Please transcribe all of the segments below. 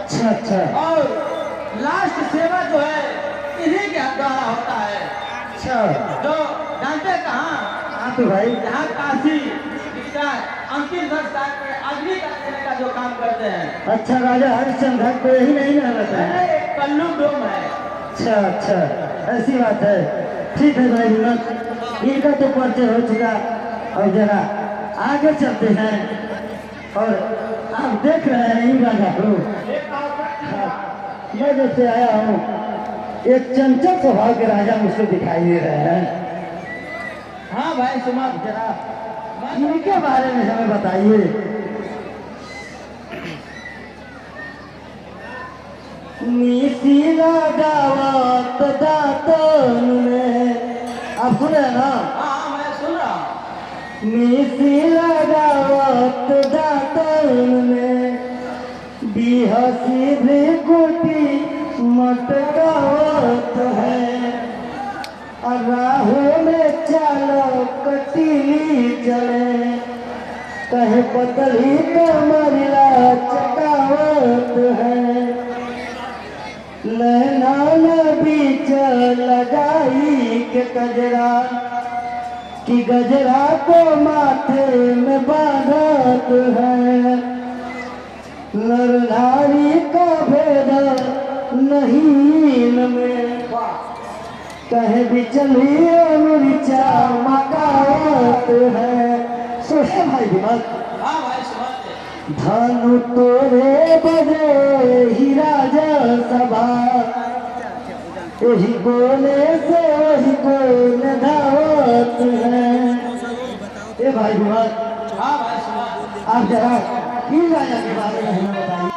अच्छा अच्छा। और लास्ट सेवा जो है इन्हीं के द्वारा होता है। अच्छा जो जानते कहाँ? हाँ तो भाई यहाँ काशी अंतिम संस्कार में अग्नि का देने का जो काम करते हैं। अच्छा, राजा हरिश्चंद्र घाट पे यही नहीं ना रहता है? कल्लू डोम है। अच्छा अच्छा, ऐसी बात है। ठीक है भाई हिम्मत, इनका तो परिचय हो चुका। और जरा आगे चलते हैं। और आप देख रहे हैं इन राजा को, मैं जैसे आया हूँ एक चंचल स्वभाव के राजा मुझको दिखाई दे रहे हैं। हाँ भाई सुमन, जरा इनके बारे में हमें बताइए। मिसिला गावत दातन में, आप सुने ना? हाँ मैं सुन रहा हूँ। मिसिला गावत दातन में बिहसी भी कुटी मटकावत है। राहों में चालो कटीली चले, कहे पतली कमरिया चकावत है। नैना बीच लगाई के गजरा कि गजरा को माथे में बांधत है। नर नारी का भेद नहीं में, कहे बिचली मिर्चा मकावत है। सोचे भाई विमल, हाँ भाई सुमन, धनु तोरे बजे ही राजा सभा, यही कोने से वही कोने धावत है। ए भाई विमल, हाँ भाई सुमन, आप जरा इन राजा के बारे में हमें बताइए।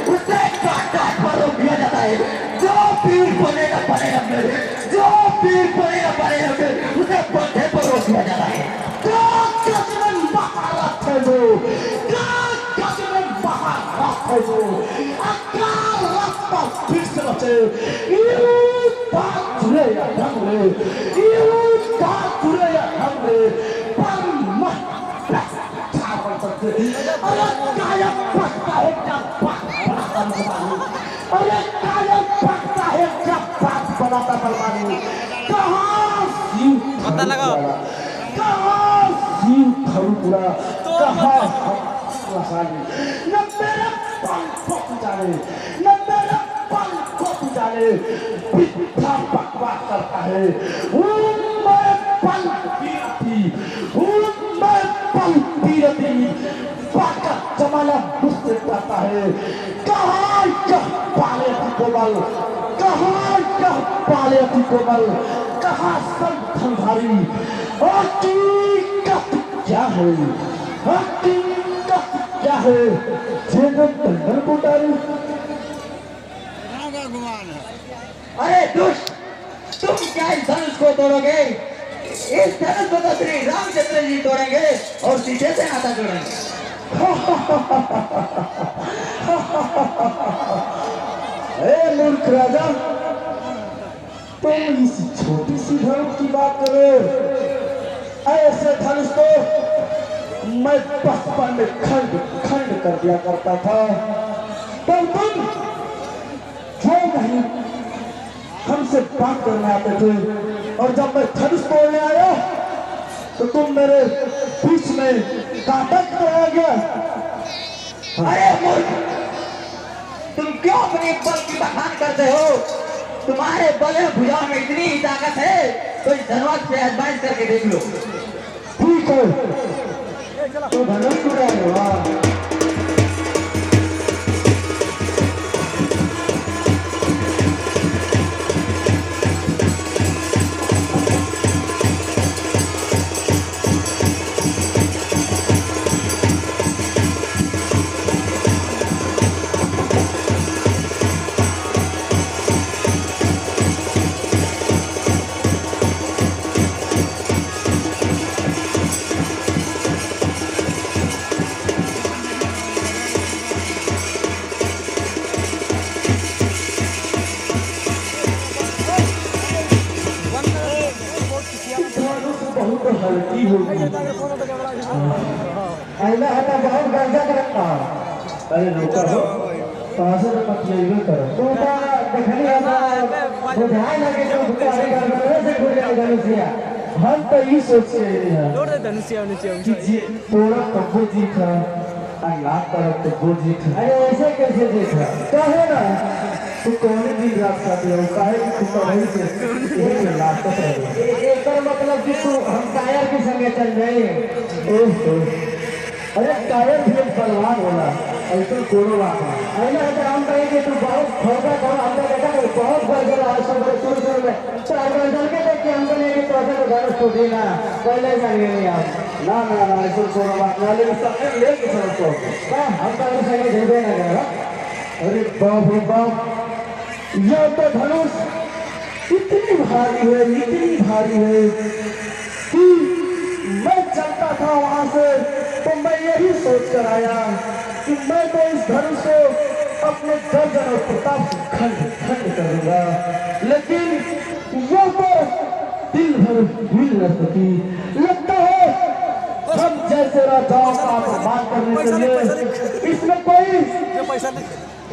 उसे काट पर रोक दिया जाता है। जो पीर बनेगा बनेगा, जो पीर बनेगा बनेगा, उसे बंधे पर रोक दिया जाता है। जो कसमन महारथ है जो, जो कसमन महारथ है जो, अकाल रास्ता फिर से बचे। यूं बात जुड़े या ढंग रे, यूं बात जुड़े या ढंग रे, पर मत छापड़ सकते। अरे काया पकता है क्या बात बनाता बलवानी, अरे काया पकता है क्या बात बनाता बलवानी। कहाँ शिव पता लगाओ, कहाँ शिव खरुपुरा, कहाँ हम न मेरे पल को पुजारे, न मेरे पल को पुजारे, बिठा बकवास करता है। मैं पल पीरती, मैं पल पीरती, बाका जमाना मुझसे करता है। कहाँ यह पाले थी कोमल, कहाँ यह पाले थी कोमल, कहाँ सब धनधारी। हकीकत क्या है, हकीकत क्या है, जगत तंडन पुटारी। अरे दुष्ट, तुम क्या इस धनुष को तोड़ोगे? इस धनुष को तो श्री रामचंद्र जी तोड़ेंगे और सीधे से नाता जोड़ेंगे। ए मूर्ख राजा, तुम इस छोटी सी धनुष की बात करो। ऐसे धनुष तो मैं बचपन में खंड खंड कर दिया करता था, पर तुम जो नहीं हमसे बात करने आते थे, और जब मैं धनुष तोड़ने आया तो तुम मेरे बीच में कांटा क्यों आ गया? अरे मूर्ख, तुम क्यों अपने बल की बखान करते हो? तुम्हारे बल भुजाओं में इतनी ही ताकत है तो इस धनुष पे आजमाइश करके देख लो। ठीक है, तो धनुष टूटा। होगी। पहले हटा बहुत गंजक रखा। अरे रोका हो, कहाँ से मत लेंगे करो। तू तो देखनी है बुझाए लगे तो बुझाए गड़बड़ से खुल जाए धनुषिया। हम तो ये सोच रहे हैं धनुष्य कि जी थोड़ा कब्बो जी था, अल्लाह तरफ कब्बो जी था। अरे ऐसे कैसे देखा कहे ना तू कौन दिन रात खाते हो, काहे कि तू तो वही से यही लास्ट तक रहे। एक मतलब कि तू हम टायर के संगे चल जाए। ओहो, अरे टायर भी एक बलवान होला, ऐसा कोनो बात है। पहले हटा हम कहें कि तू बहुत खोजा था। हमने देखा कि बहुत गड़बड़ आज सुबह शुरू में 4 घंटे के देख के हमको लेके तो ऐसा तो धनुष टूटी ना पहले जाएंगे नहीं आप। ना ना ना ऐसा कोनो बात ना, लेकिन सब लेके चलो तो हम तो उस संगे झूठे ना करेगा। अरे बाप रे बाप, यह तो धनुष इतनी भारी है, इतनी भारी है कि मैं चलता था वहां से तो मैं यही सोच कर आया कि मैं तो इस धनुष को अपने गर्जन और प्रताप से खंड खंड करूंगा, लेकिन वो तो दिल भर हिल न सकी। लगता है हम जैसे राजाओं का अपमान करने के लिए इसमें कोई पैसा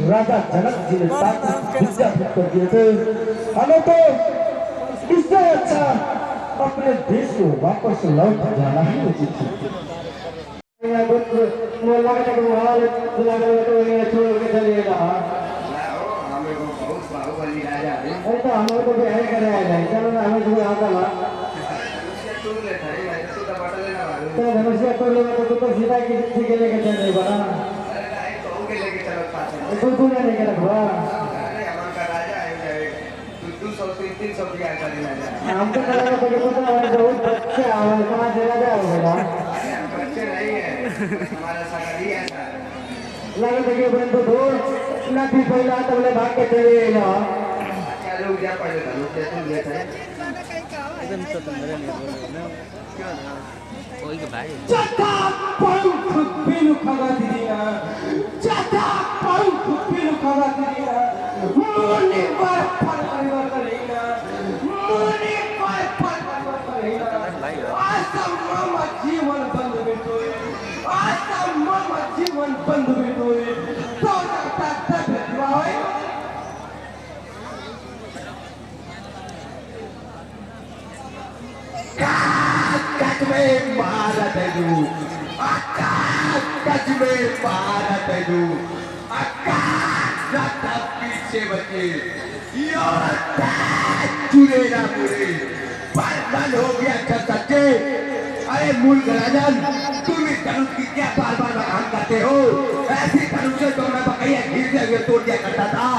राजा जनक जी ने विद्या कर दिए थे। हमें तो इससे अच्छा अपने देश को वापस लौट जाना ही उचित है। मोहल्ला के तो हाल तो ये छोड़ के चलिएगा। अरे तो हम लोग तो बिहार कर रहे हैं। चलो ना हमें तो आता ना तो धनुषिया तोड़ लेगा तो सीधा किसी के लेके चल रही बना तू ना लेके रखवा। हम तो करेंगे तो कितना हमारे बहुत बच्चे आवाज कहाँ चला जाओगे लगे देखिए बंद तो दो ना भी पहला तब ले भाग के चले ना चटा पंख बिनु खगा दिया, चटा पंख बिनु खगा दिया, मुनि पर फल करेगा, मुनि पर फल करेगा। आसम मामा जीवन बंद बिटोए, आसम मामा जीवन बंद बिटोए, तो तक बिटवाए। कच में भारत दू, कच में भारत दू, पीछे बचे चुरे ना पूरे बर्बाद हो गया छत सच्चे। अरे मूल राजन, तुम इस धनुष की क्या बार बार बखान करते हो? ऐसी धनुष से तो मैं बकैया घिरते हुए तोड़ दिया करता था,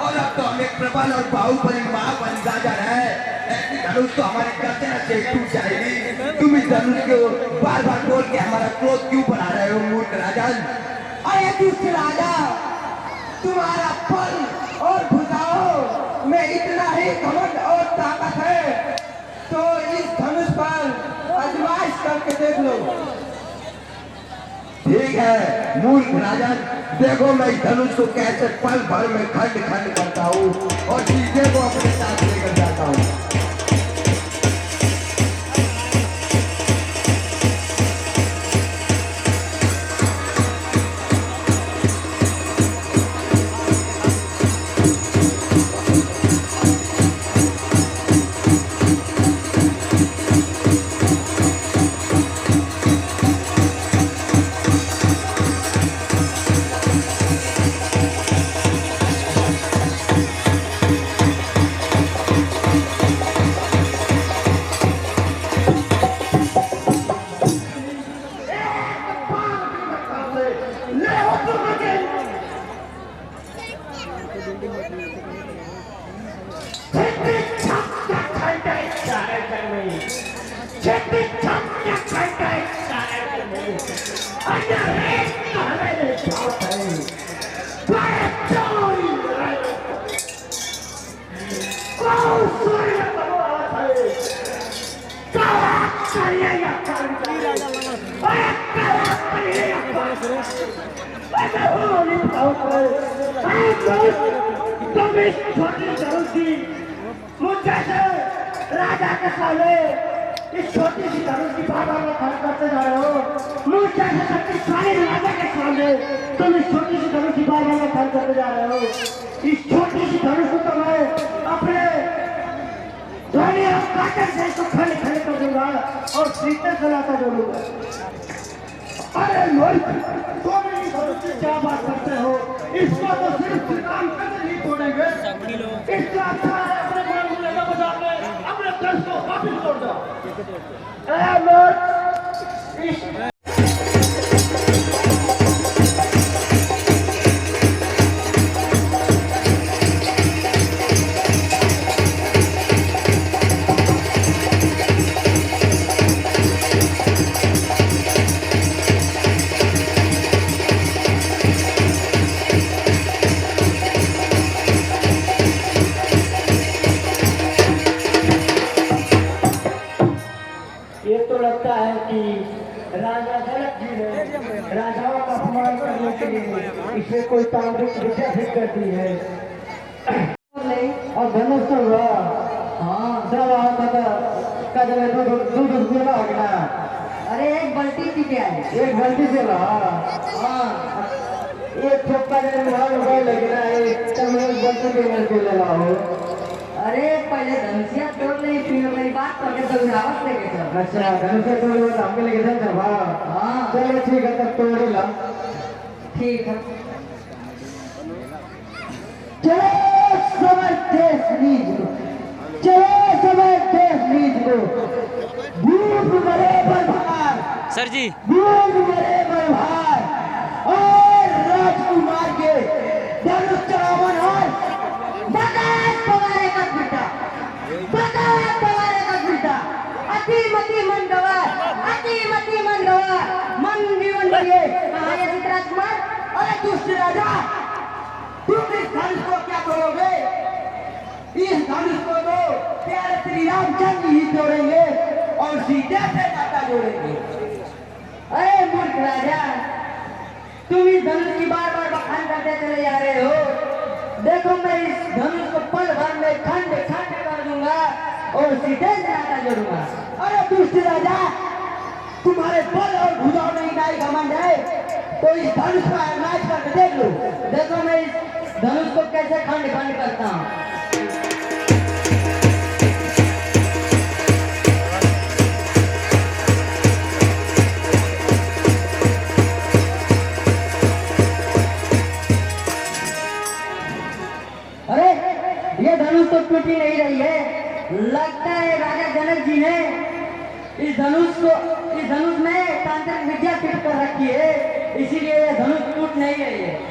और अब तो हम एक प्रबल और बाहुबली महाबली राजा है। ऐसी धनुष तो हमारे गर्दन से टूट जाएगी। तुम इस धनुष को बार बार बोल के हमारा क्रोध क्यों बढ़ा रहे हो मूर्ख राजन? अरे दुष्ट राजा, तुम्हारा फल और भुजाओं में इतना ही घमंड और ताकत है तो इस धनुष पर आजमाइश करके देख लो। ठीक है मूर्ख राजन, देखो मैं इस धनुष को कैसे पल भर में खंड खंड करता हूँ और चीजें को अपने साथ लेकर जाता हूँ। तुम इस छोटी धनुष की मुझे से राजा के सामने इस छोटी सी धनुष की बार बार खर्च करते जा रहे हो। मुझ जैसे शक्तिशाली राजा के सामने तुम इस छोटी सी धनुष की बार बार खर्च करते जा रहे हो। इस छोटी सी धनुष को तो मैं अपने ध्वनि और काटक से इसको खंड खंड कर दूंगा और सीते चलाता जोड़ूंगा। अरे मूर्ख, तुम इस धनुष की क्या बात करते हो? इसको तो सिर्फ श्री रामचंद्र ही तोड़ेंगे। इससे अच्छा है अपने गुरु का बाजार में अपने देश को वापिस तोड़ दो। अरे मूर्ख, इस ये तो लगता है कि राजा जनक जी ने राजाओं का अपमान करने के लिए इसे कोई तांत्रिक विद्या सिद्ध कर दी है। और धनुष तो हुआ, हाँ सब कदम दूध गोला हो गया। अरे एक बल्टी थी क्या है? एक गलती से रहा, हाँ एक चौका लग रहा है, तब गलती के गलती लगा हो। अरे पहले धनुषिया तोड़ नहीं, फिर मेरी बात करके दौड़ावत लेके चल। अच्छा धनुष तोड़ तो हमके लेके चल चल हाँ चलो ठीक है, तब तोड़ ला। ठीक है। चलो समझते नीच को, चलो समझते नीच को। भूख मरे बलभार सर जी, भूख मरे बलभार और राजकुमार के धनुष चढ़ावन और बकायत पवारे का बेटा, बकायत पवारे का बेटा, अति मति मन गवा, अति मति मन गवा, मन जीवन लिए। कहाँ है राजकुमार? अरे दुष्ट राजा, तुम इस धनुष को क्या तोड़ोगे? इस धनुष को तो प्यारे श्री रामचंद्र ही तोड़ेंगे और सीधे से नाता जोड़ेंगे। अरे मूर्ख राजा, तुम इस धनुष की बार बार बखान करते चले जा रहे हो। देखो मैं इस धनुष को पल भर में खंड खंड कर दूंगा और सीधे से नाता जोड़ूंगा। अरे दुष्ट राजा, तुम्हारे बल और भुजाओं में इतना ही घमंड है तो इस धनुष का नाश करके देख लो। देखो मैं इस धनुष को कैसे खंड खंड करता हूँ। अरे ये धनुष तो टूट ही नहीं रही है। लगता है राजा जनक जी ने इस धनुष में तांत्रिक विद्या फिट कर रखी है, इसीलिए ये धनुष टूट नहीं रही है।